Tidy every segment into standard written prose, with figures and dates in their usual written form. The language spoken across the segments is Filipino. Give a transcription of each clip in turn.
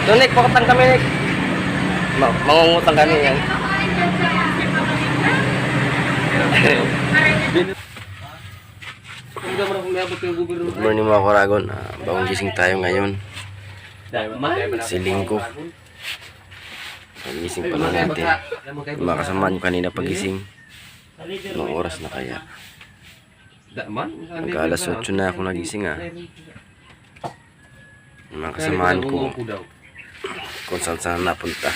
Doon, pakatang kami, Nick. Mangungutang kami yan. Good morning mga Koragon. Bagong gising tayo ngayon. Si Lingko. Pagising pa lang natin. Makasamaan ko kanina pagising. Anong oras na kaya? Nag-alas 8 na ako nagising Mga kasamaan ko kung saan saan napunta.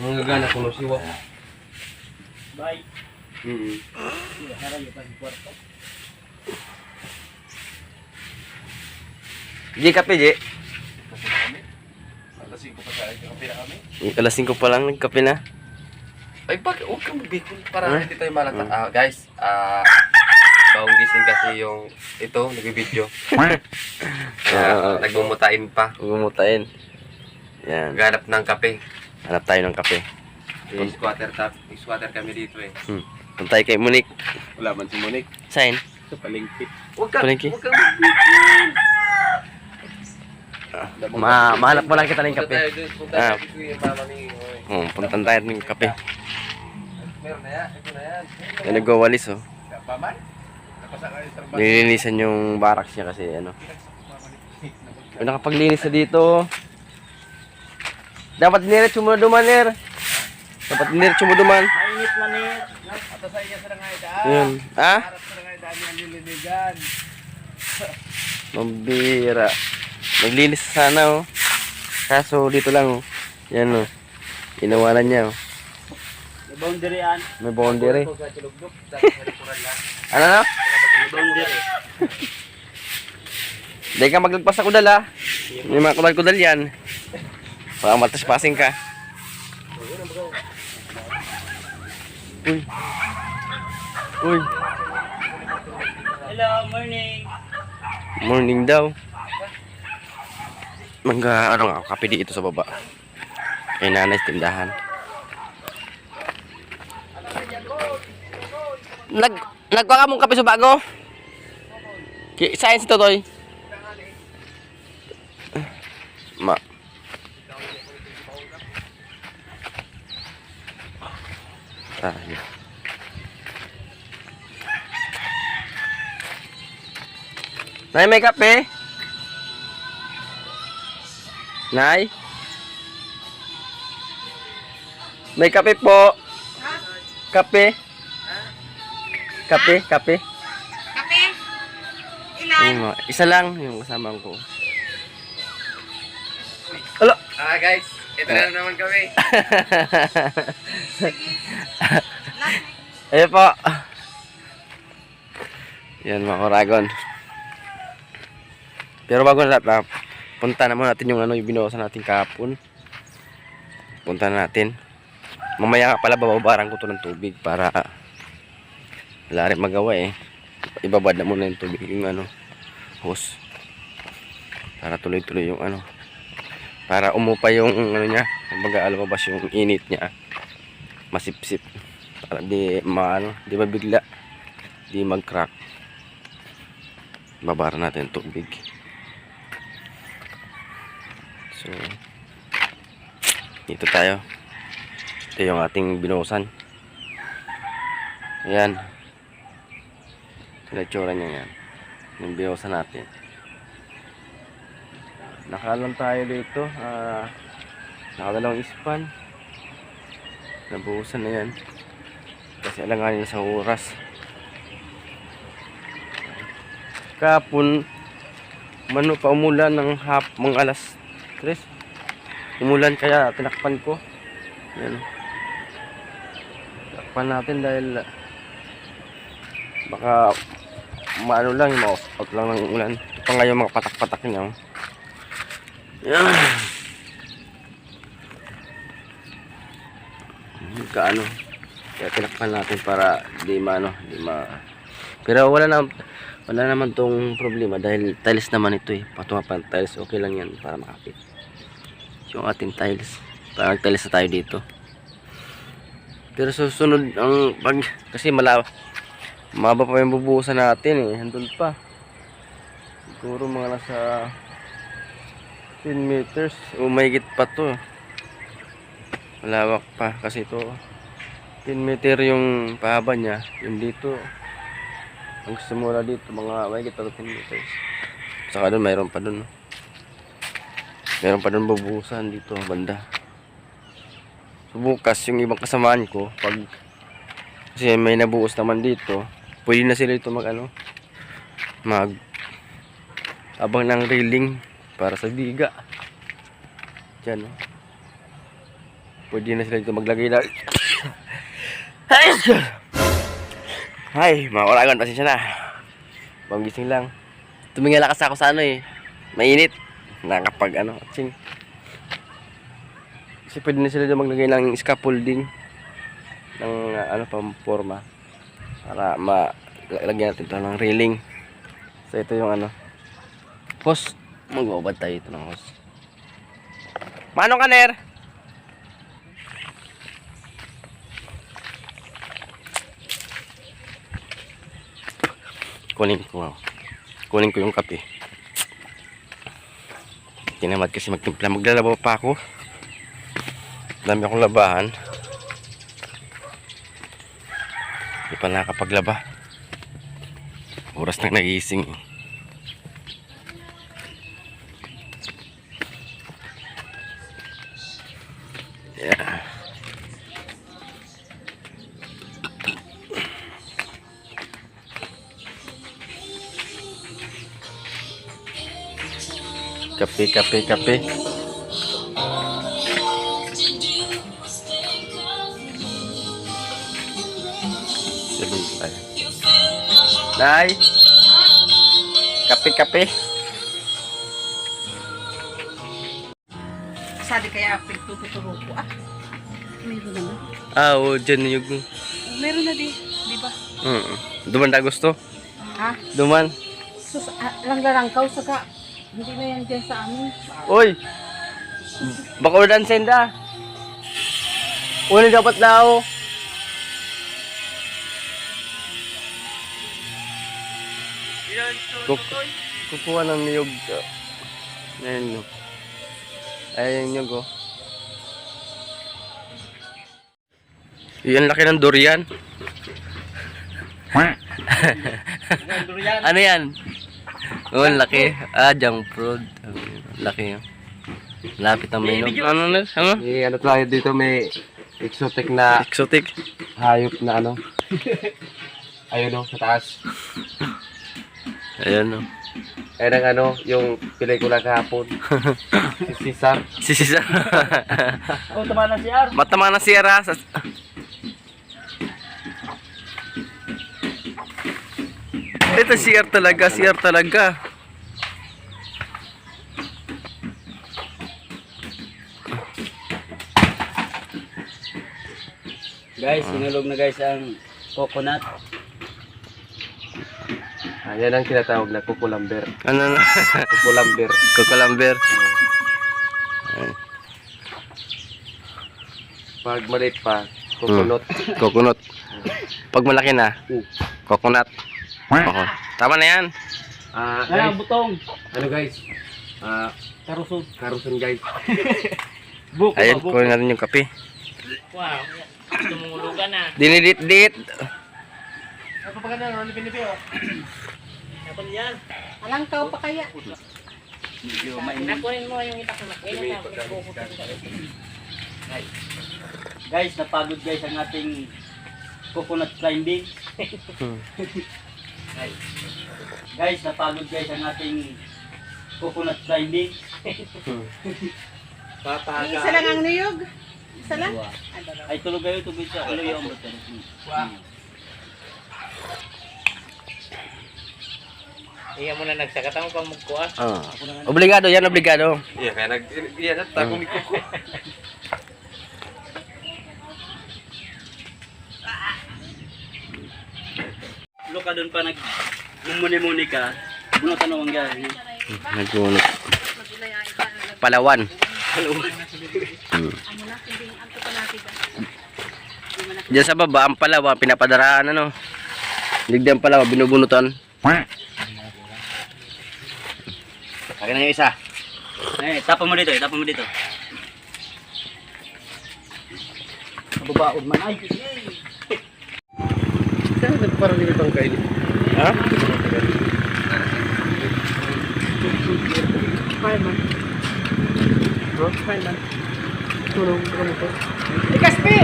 Mga gana ko no siwa. Bye. Di kape, Ji. Alas 5 pa sa kape na kami. Alas 5 pa lang nagkape na. Ay bakit huwag kang bibigol para hindi tayo malata. Guys, bagong gising kasi yung ito, nagbibideo. Nagmumutain pa. Gumutain. Yan. Ganap ng kape. Hanap tayo ng kape. Squatter kami dito eh. Punta tayo kay Monique. Wala man si Monique. Sain? Sa palengke. Palengke. Huwag kang bibigol. Mahanap mo lang kita ng kape. Punta tayo dito yung mama ni. Puntan tayo ng kape. Meron na yan. Ito na yan. Yan nagwawalis Paman? Napasa ka yung trabaho. Nilinisan yung barracks niya kasi May nakapaglinis na dito. Dapat niretso mo na duman, Dapat niretso mo duman. Mainit man eh. Ato sa inyo sa ngay daan. Yun. Harap sa ngay daan yung nililigan. Mambira. Naglinis sana, Kaso dito lang, Yan, Inawanan niya, May boundary yan. May boundary. Sa Chilugdok, sa likuran lang. Ano na? May boundary. Dahil ka maglagpas sa kudal, May mga kudal-kudal yan. Baka mataspassing ka. Uy. Uy. Hello, morning. Morning daw. Kape dito sa baba. Kay nanay sa tindahan. Nagkuha ka mong kape sa bago? Saan si Totoy? Tayo. Nay, may kape? Nay? May kape po. Kape? Kape? Kape? Ilan? Isa lang yung kasama ko. Alo. Guys, ito na naman kami. Ayan po. Yan mga Koragon. Pero bago na lahat, punta naman natin yung yung binuwasan natin kahapon. Punta na natin. Mamaya nga pala bababaran ko to ng tubig para wala rin magawa Ibabad na muna yung tubig yung hose. Para tuloy-tuloy yung para umupa yung niya, kumbaga alabas yung init niya. Masipsip. Para di mabigla, di mag-crack. Babara natin yung tubig. So, dito tayo. Ito yung ating binuhusan. Ayan. Sinitsura niya yan. Yung binuhusan natin. Nakalang tayo dito. Nakadalawang ispan. Nabuhusan na yan. Kasi alanganin na sa oras. Kapon, pa umulan ng mga alas 3. Umulan kaya tinakpan ko. Yan. Tinakpan natin dahil baka lang, ma-out lang ng ulan. Ito pa nga yung mga patak-patak niya. Yan. Kaya tinakpan natin para pero wala naman tong problema dahil tiles naman ito patunga pa tiles, okay lang yan para makapit yung ating tiles. Para tiles na tayo dito. Pero susunod kasi maba pa yung bubuhusan natin handun pa siguro mga nasa 10 meters. Umahigit pa to. Malawak pa kasi ito. 10 meter yung pahaba niya. Yung dito. Ang simula dito mga mahigit pa 10 meters. Saka doon mayroon pa doon. Meron pa doon bubuhusan dito banda. So bukas yung ibang kasamaan ko pag kasi may nabuhos naman dito, pwede na sila dito mag abang ng railing para sa biga. Diyan, oh. Pwede na sila dito maglagay na. Ay, mga kalagan, pasensya na. Panggising lang. Tumingala kasi ako sa mainit. Nakapag atsing. Kasi pwede na sila dito maglagay ng scaffolding ng pamporma para lagyan natin ito ng railing. So ito yung hose. Magbabad tayo ito ng hose. Manong kaner? Kunin ko yung kape. Tinamad kasi magtimpla. Maglalaba pa ako. Dami akong labahan. Hindi pa nakapaglaba. Oras na nagising. Yeah. Kape. Nay. Kape. Sabi kaya pagtuturo ko meron naman. Oo, dyan yung... Meron na di ba? Duman na gusto? Ha? Duman. Sus, lang-larangkaw saka hindi na yan dyan sa amin. Uy! Baka ulan senda. Una dapat na ako. Kukuha ng niyog. Ayan yung. Ayan yung niyog, oh. Yan laki ng durian. Ano yan? Oh, laki. Junk fruit. Laki yun. Lapit ang minog. May tayo dito, may exotic na Exotic. hayop na ayun sa taas. Ayan, oh. Ayan ang yung pelikula kahapon. Si Cesar. Si Cesar. Oh, tama na si Ar. Matama na si Ara. Ito si R talaga. Guys, sinulog na guys ang coconut. Ayan ang tinatawag na kukulamber. Ano na? Kukulamber. Kukulamber. Pag maliit pa, coconut. Coconut. Pag malaki na, coconut. Okay. Tama na yan. Guys, Butong. guys? Karusun. Karusun guys. Buko. Ayun, kunin natin yung kape. Wow. Tumulugan na. Dinidit-dit. Ano pa ganda? Ano pinipi oh? Kapag yan. Alangkaw pa kaya. Nakunin mo yung itak na guys, napagod guys ang ating coconut climbing. Guys, napagod guys ang ating coconut climbing. Isa lang ang niyog. Isa lang. Ay tulog kayo tubig sa ulo yung motor. Iya mo na nagsakata mo pang magkuha. Obligado yan, obligado. Iya, kaya iya tagong ni Kuko. Lo ka doon pa nagmumuni-muni ka. Buno tanong ang gaya. Nagpunot. Palawan. Diyan sa baba, ang Palawan, pinapadaraan Ligdan Palawan, binubunutan. Akin na yung isa. Tapon mo dito, tapon mo dito. Babaod man ay. Kaya nagparang dito ang kaili. Ha? Fireman. Bro, fireman. Tulong ka mo to. Ikaspi!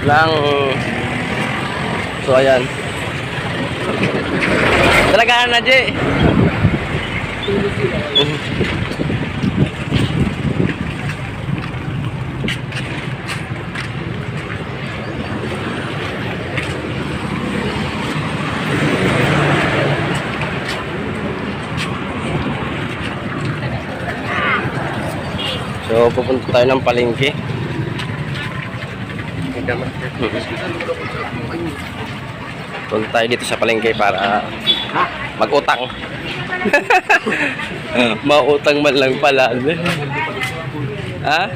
Lang. So ayan. Talagaan na, Jay. So pupunta tayo ng palengke. Punta tayo dito sa palengke para mag-utang. Mautang man lang pala. Ha?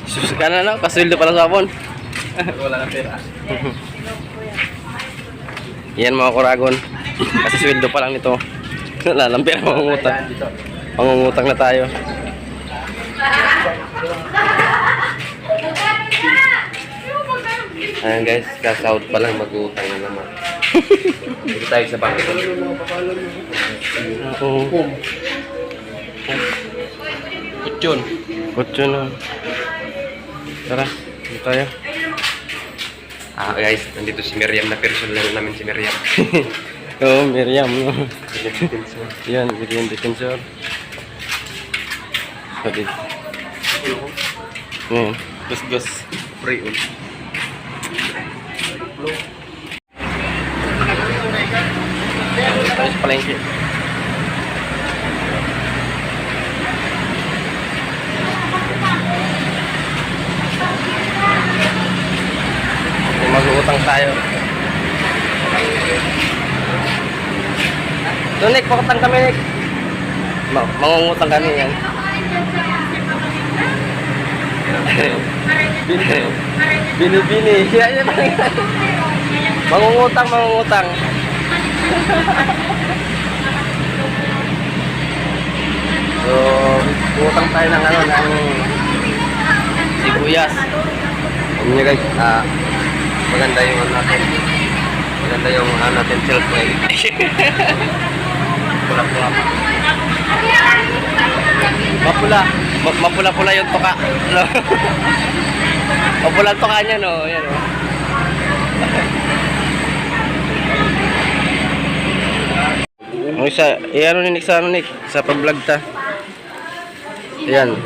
Sus ka na, no? Kasuldo pala sa hapon. Wala na pera. Yan mga kuragon. Kasi sweldo pa lang nito. Wala lang pera, mangungutang. Mangungutang na tayo. Ayan guys, kasahod pa lang mag-uutang na naman. Dito tayo sa bangko. Kutsyon. Kutsyon na. Tara, dito tayo. Guys, nandito si Miriam na personal lang namin si Miriam. Oo, Miriam. Yan, Miriam Defensor. Sabi. Ngayon. Gus-gus. Free on. Tayo sa palengke. Mag-uutang tayo. So, Nick, pakutang kami, Nick. Mangungutang kami yan. Bini-bini. Yan. Mangungutang. So, utang tayo ng ng sibuyas. Alam niyo guys, Maganda yung ano natin. Maganda yung ano natin self-made. Pula-pula. Mapula-pula yung tuka. No? Mapula ang tuka niya, no? Yan, no? Ang isa, ano ni Nick sa Nick? Sa pag-vlog ta. Ayan.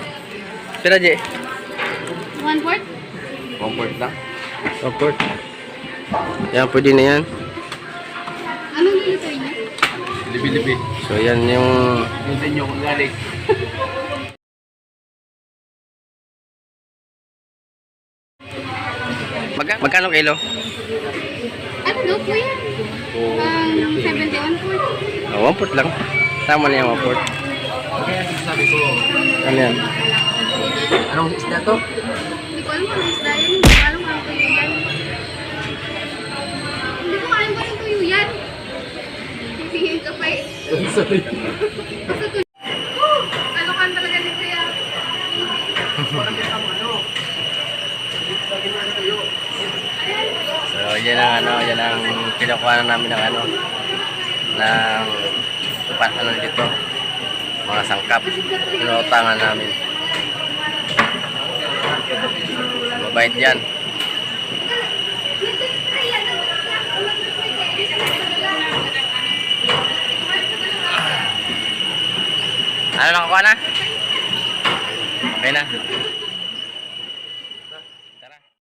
Pira, Jay? 1/4? Comfort lang. Support. Yan, pwede na yan. Anong lulutuin niya? Libi-libi. So, yan yung... Hintayin nyo kung galing. Magkano kilo? Ano daw po yan? 71 po. Oh, 1 lang. Tama na yung 1 Kaya sabi ko, Ano yan? anong isda to? Hindi ko alam kung isda yan. Hindi ko alam kung tuyo yan. Hindi ko alam kung tuyo yan. Sisingin ka pa eh. Sorry. Basta tuyo. Ano ka talaga dito yan? So, yan ang yan ang kinukuha na namin ng ng dito. Mga sangkap. Inuutangan namin. Mabait yan. Ano nakakuha na? Okay na.